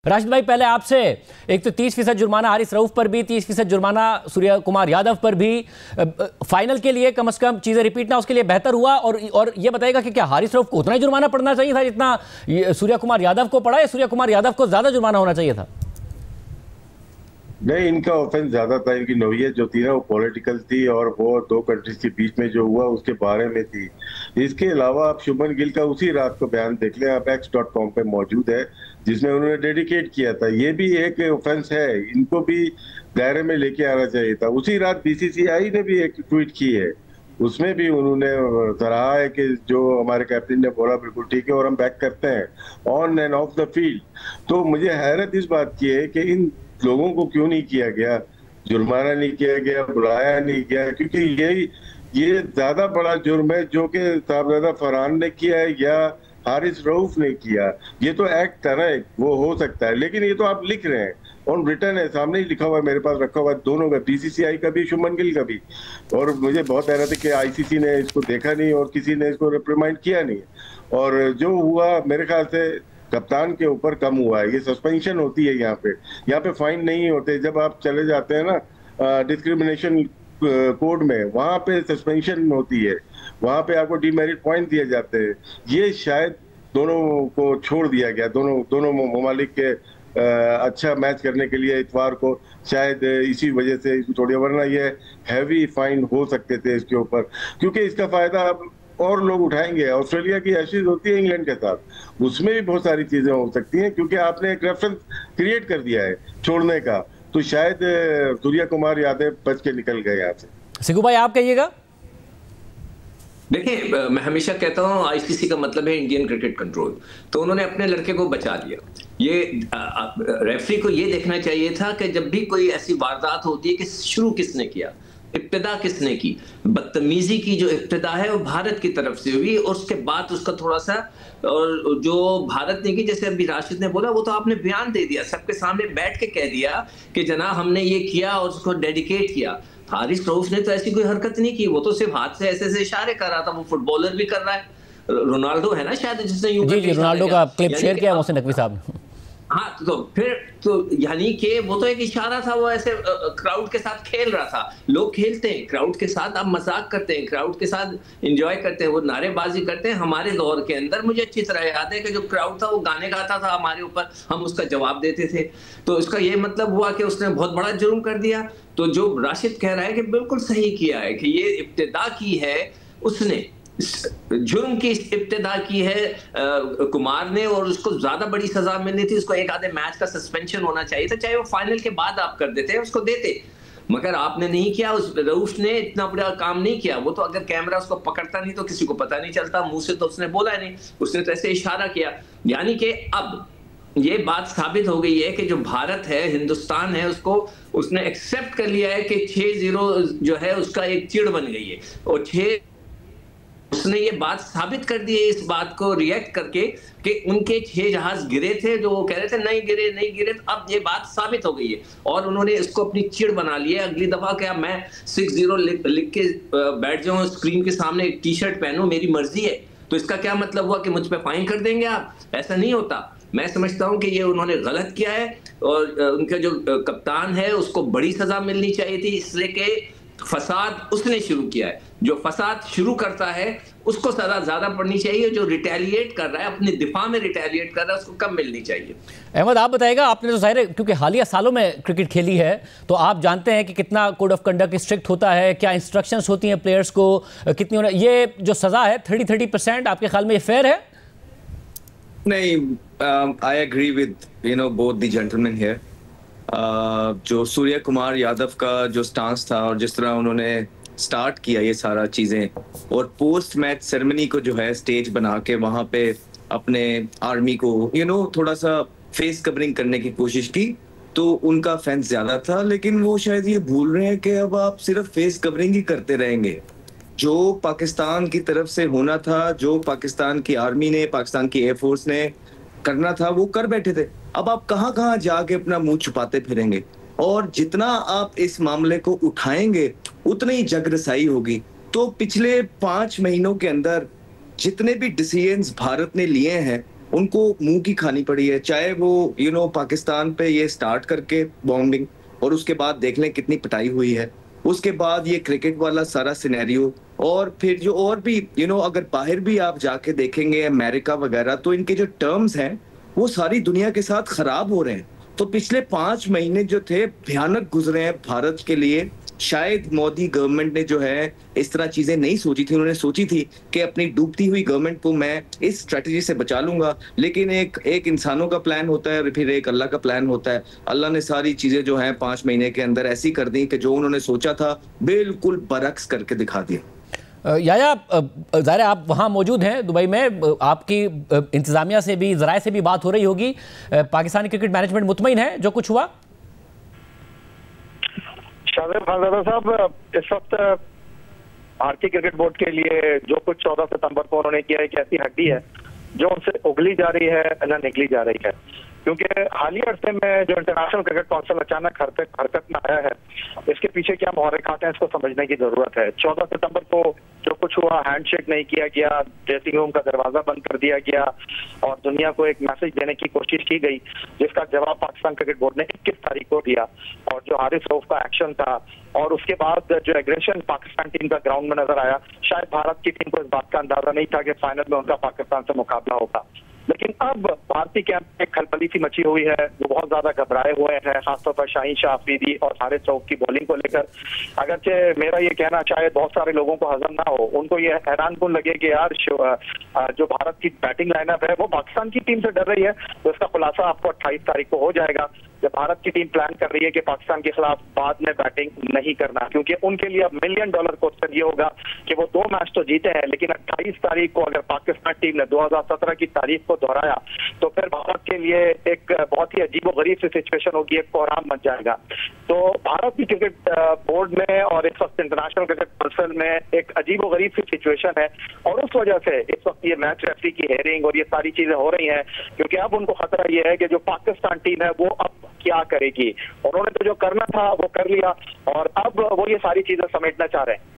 राशिद भाई, पहले आपसे, एक तो 30% जुर्माना हारिस रऊफ पर भी, 30% जुर्माना सूर्य कुमार यादव पर भी, फाइनल के लिए कम से कम चीजें रिपीट ना उसके लिए बेहतर हुआ। और ये बताएगा कि क्या हारिस रऊफ को उतना ही जुर्माना पड़ना चाहिए था जितना सूर्य कुमार यादव को पड़ा, या सूर्य कुमार यादव को ज्यादा जुर्माना होना चाहिए था? नहीं, इनका ऑफेंस ज्यादा था। इनकी नौयत जो थी ना वो पॉलिटिकल थी, और वो दो कंट्रीज के बीच में जो हुआ उसके बारे में थी। इसके अलावा आप शुभमन गिल का उसी रात को बयान देख लें, आप x.com पे मौजूद है, जिसमें उन्होंने डेडिकेट किया था। ये भी एक ऑफेंस है, इनको भी दायरे में लेके आना चाहिए था। उसी रात बीसीसीआई ने भी एक ट्वीट की है, उसमें भी उन्होंने सराहा है कि जो हमारे कैप्टन ने बोला बिल्कुल ठीक है, और हम बैक करते हैं on end of the field. तो मुझे हैरत इस बात की है कि इन लोगों को क्यों नहीं किया गया, जुर्माना नहीं किया गया, बुलाया नहीं गया, क्योंकि ये ज्यादा बड़ा जुर्म है जो कि साहबजादा फरहान ने किया है या हारिस रऊफ ने किया। ये तो एक्ट था ना, वो हो सकता है, लेकिन ये तो आप लिख रहे हैं ऑन रिटर्न है, सामने ही लिखा हुआ है, मेरे पास रखा हुआ है दोनों का, बीसीसीआई का भी, शुभमन गिल का भी। और मुझे बहुत हैरत है कि आईसीसी ने इसको देखा नहीं और किसी ने इसको रिप्रिमाइंड किया नहीं। और जो हुआ मेरे ख्याल से कप्तान के ऊपर कम हुआ है। ये सस्पेंशन होती है यहाँ पे फाइन नहीं होते। जब आप चले जाते हैं ना डिस्क्रिमिनेशन कोड में, वहां पे सस्पेंशन होती है, वहां पे आपको डीमेरिट पॉइंट दिए जाते हैं। ये शायद दोनों को छोड़ दिया गया, दोनों ममालिक के अच्छा मैच करने के लिए इतवार को, शायद इसी वजह से इसको छोड़ दिया, वरना ये हैवी फाइन हो सकते थे इसके ऊपर, क्योंकि इसका फायदा अब और लोग उठाएंगे। ऑस्ट्रेलिया की एशेज होती है इंग्लैंड के साथ, उसमें भी बहुत सारी चीजें हो सकती हैं, क्योंकि आपने एक रेफरेंस क्रिएट कर दिया है छोड़ने का। तो शायद सूर्य कुमार यादव बच के निकल गए यहाँ से। सिकू भाई, आप कहिएगा। देखिए, मैं हमेशा कहता हूं आईसीसी का मतलब है इंडियन क्रिकेट कंट्रोल। तो उन्होंने अपने लड़के को बचा दिया। ये रेफरी को ये देखना चाहिए था कि जब भी कोई ऐसी वारदात होती है कि शुरू किसने किया, इब्तिदा किसने की। बदतमीजी की जो इब्तिदा है वो भारत की तरफ से हुई, और उसके बाद उसका थोड़ा सा, और जो भारत ने की, जैसे अभी राशिद ने बोला, वो तो आपने बयान दे दिया, सबके सामने बैठ के कह दिया कि जनाब हमने ये किया और उसको डेडिकेट किया। हारिस रऊफ ने तो ऐसी कोई हरकत नहीं की, वो तो सिर्फ हाथ से ऐसे ऐसे इशारे कर रहा था। वो फुटबॉलर भी कर रहा है, रोनाल्डो है ना शायद जिसने यूं जी रोनाल्डो का क्लिप शेयर किया मोहसिन नकवी साहब ने। हाँ, तो फिर तो यानी कि वो तो एक इशारा था, वो ऐसे क्राउड के साथ खेल रहा था। लोग खेलते हैं क्राउड के साथ, आप मजाक करते हैं, क्राउड के साथ एंजॉय करते हैं, वो नारेबाजी करते हैं। हमारे दौर के अंदर मुझे अच्छी तरह याद है कि जो क्राउड था वो गाने गाता था हमारे ऊपर, हम उसका जवाब देते थे। तो इसका ये मतलब हुआ कि उसने बहुत बड़ा जुर्म कर दिया। तो जो राशिद कह रहा है कि बिल्कुल सही किया है कि ये इब्तिदा की है, उसने जुर्म की इब्तिदा की है कुमार ने, और उसको ज्यादा बड़ी सजा मिलनी थी। उसको एक आधे मैच का सस्पेंशन होना चाहिए था, चाहे वो फाइनल के बाद आप कर देते, उसको देते, मगर आपने नहीं किया। उस रऊफ ने इतना बड़ा काम नहीं किया। वो तो अगर कैमरा उसको पकड़ता नहीं तो किसी को पता नहीं चलता, मुंह से तो उसने बोला नहीं, उसने तो ऐसे इशारा किया। यानी कि अब ये बात साबित हो गई है कि जो भारत है, हिंदुस्तान है, उसको उसने एक्सेप्ट कर लिया है कि 6-0 जो है उसका एक चिड़ बन गई है, और 6 उसने ये बात साबित कर दी है इस बात को रिएक्ट करके कि उनके 6 जहाज गिरे थे, जो वो कह रहे थे नहीं गिरे नहीं गिरे। तो अब ये बात साबित हो गई है और उन्होंने इसको अपनी चिड़ बना लिया। अगली दफा क्या मैं 6-0 लिख के बैठ जाऊं स्क्रीन के सामने, एक टी शर्ट पहनूं, मेरी मर्जी है, तो इसका क्या मतलब हुआ कि मुझ पे फाइन कर देंगे आप? ऐसा नहीं होता। मैं समझता हूं कि ये उन्होंने गलत किया है, और उनका जो कप्तान है उसको बड़ी सजा मिलनी चाहिए थी, इसलिए कि फसाद उसने शुरू किया है। जो फसाद शुरू करता है उसको सजा ज्यादा पड़नी चाहिए, जो रिटेलिएट कर रहा है, अपने दिफा में रिटेलिएट कर रहा है, उसको कम मिलनी चाहिए। अहमद, आप बताएगा, आपने तो जाहिर है क्योंकि हालिया सालों में क्रिकेट खेली है, तो आप जानते हैं कि कितना कोड ऑफ कंडक्ट स्ट्रिक्ट होता है, क्या इंस्ट्रक्शंस होती हैं प्लेयर्स को, कितनी होना। ये जो सजा है 30% आपके ख्याल में ये फेयर है? नहीं, I agree with both the gentleman here. जो सूर्य कुमार यादव का जो स्टांस था और जिस तरह उन्होंने स्टार्ट किया ये सारा चीजें, और पोस्ट मैच सेरेमनी को जो है स्टेज बना के वहां पे अपने आर्मी को थोड़ा सा फेस कवरिंग करने की कोशिश की, तो उनका फैंस ज्यादा था। लेकिन वो शायद ये भूल रहे हैं कि अब आप सिर्फ फेस कवरिंग ही करते रहेंगे। जो पाकिस्तान की तरफ से होना था, जो पाकिस्तान की आर्मी ने, पाकिस्तान की एयरफोर्स ने करना था, वो कर बैठे थे। अब आप कहां कहां जाके अपना मुंह छुपाते फिरेंगे, और जितना आप इस मामले को उठाएंगे उतनी ही जगरसाई होगी। तो पिछले 5 महीनों के अंदर जितने भी डिसीजंस भारत ने लिए हैं उनको मुंह की खानी पड़ी है, चाहे वो पाकिस्तान पे ये स्टार्ट करके बॉम्बिंग, और उसके बाद देख लें कितनी पिटाई हुई है, उसके बाद ये क्रिकेट वाला सारा सिनेरियो, और फिर जो और भी अगर बाहर भी आप जाके देखेंगे अमेरिका वगैरह, तो इनके जो टर्म्स हैं वो सारी दुनिया के साथ खराब हो रहे हैं। तो पिछले 5 महीने जो थे भयानक गुजरे हैं भारत के लिए। शायद मोदी गवर्नमेंट ने जो है इस तरह चीजें नहीं सोची थी, उन्होंने सोची थी कि अपनी डूबती हुई गवर्नमेंट को मैं इस स्ट्रेटजी से बचा लूंगा, लेकिन एक इंसानों का प्लान होता है और फिर एक अल्लाह का प्लान होता है। अल्लाह ने सारी चीजें जो हैं 5 महीने के अंदर ऐसी कर दी कि जो उन्होंने सोचा था बिल्कुल बरक्स करके दिखा दिया। याया, ज़ाहिर है आप वहाँ मौजूद हैं दुबई में, आपकी इंतजामिया से भी ज़राए से भी बात हो रही होगी, पाकिस्तानी क्रिकेट मैनेजमेंट मुतमईन है जो कुछ हुआ? शाहज़ाद खानज़ादा साहब, इस वक्त भारतीय क्रिकेट बोर्ड के लिए जो कुछ 14 सितंबर को उन्होंने किया है, एक ऐसी हड्डी है जो उनसे उगली जा रही है न निकली जा रही है। क्योंकि हालिया अरसे में जो इंटरनेशनल क्रिकेट काउंसिल अचानक हरकत में आया है, इसके पीछे क्या मुहर्रिकात हैं, इसको समझने की जरूरत है। 14 सितंबर को जो कुछ हुआ, हैंडशेक नहीं किया गया, ड्रेसिंग रूम का दरवाजा बंद कर दिया गया और दुनिया को एक मैसेज देने की कोशिश की गई, जिसका जवाब पाकिस्तान क्रिकेट बोर्ड ने 21 तारीख को दिया। और जो हारिस रऊफ का एक्शन था और उसके बाद जो एग्रेशन पाकिस्तान टीम का ग्राउंड में नजर आया, शायद भारत की टीम को इस बात का अंदाजा नहीं था कि फाइनल में उनका पाकिस्तान से मुकाबला होगा। लेकिन अब भारतीय कैंप में खलबली सी मची हुई है, वो बहुत ज्यादा घबराए हुए हैं, खासतौर पर शाहीन शाह अफरीदी और हारिस रऊफ की बॉलिंग को लेकर। अगरचे मेरा ये कहना शायद बहुत सारे लोगों को हजम ना हो, उनको ये हैरानकुन लगे कि यार जो भारत की बैटिंग लाइनअप है वो पाकिस्तान की टीम से डर रही है। तो इसका खुलासा आपको 28 तारीख को हो जाएगा, जब भारत की टीम प्लान कर रही है कि पाकिस्तान के खिलाफ बाद में बैटिंग नहीं करना, क्योंकि उनके लिए अब $1 मिलियन क्वेश्चन ये होगा कि वो 2 मैच तो जीते हैं, लेकिन 28 तारीख को अगर पाकिस्तान टीम ने 2017 की तारीख को दोहराया तो फिर भारत के लिए एक बहुत ही अजीबोगरीब सी सिचुएशन होगी, एक कोहराम मच जाएगा। तो भारत की क्रिकेट बोर्ड में और इस वक्त इंटरनेशनल क्रिकेट काउंसिल में एक अजीबोगरीब सी सिचुएशन है, और उस वजह से इस वक्त ये मैच रेफरी की हेयरिंग और ये सारी चीजें हो रही हैं, क्योंकि अब उनको खतरा ये है कि जो पाकिस्तान टीम है वो अब क्या करेगी। उन्होंने तो जो करना था वो कर लिया और अब वो ये सारी चीजें समेटना चाह रहे हैं।